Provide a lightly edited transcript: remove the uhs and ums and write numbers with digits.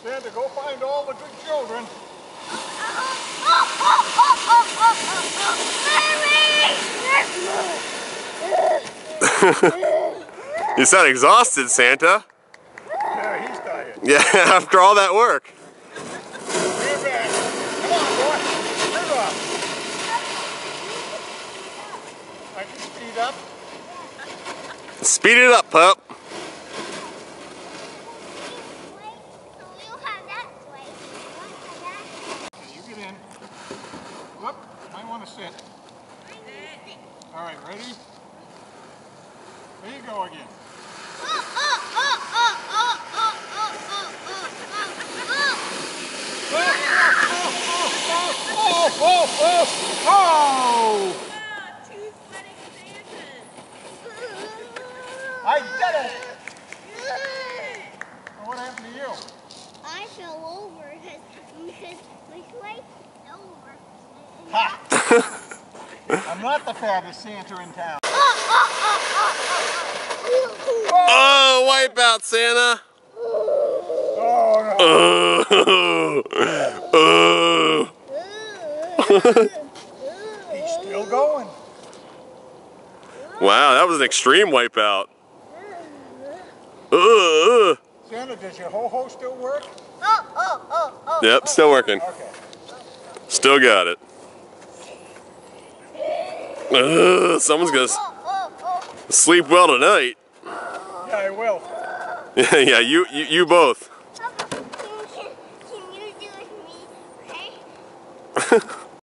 Santa, go find all the good children. You sound exhausted, Santa. Yeah, he's tired. Yeah, after all that work. We're back. Come on, boy. Turn off. I can speed up. Speed it up, pup. You get in. Whoop. Might want to sit. All right, ready? There you go again. Oh! Two sweating Santas. I did it! What happened to you? I fell over because my sleigh fell over. Ha! I'm not the fattest Santa in town. Oh, wipe out, Santa. Oh, no. He's still going. Wow, that was an extreme wipeout. Santa, does your ho-ho still work? Yep, still working. Okay. Still got it. Someone's gonna sleep well tonight. Yeah, I will. Yeah, you both.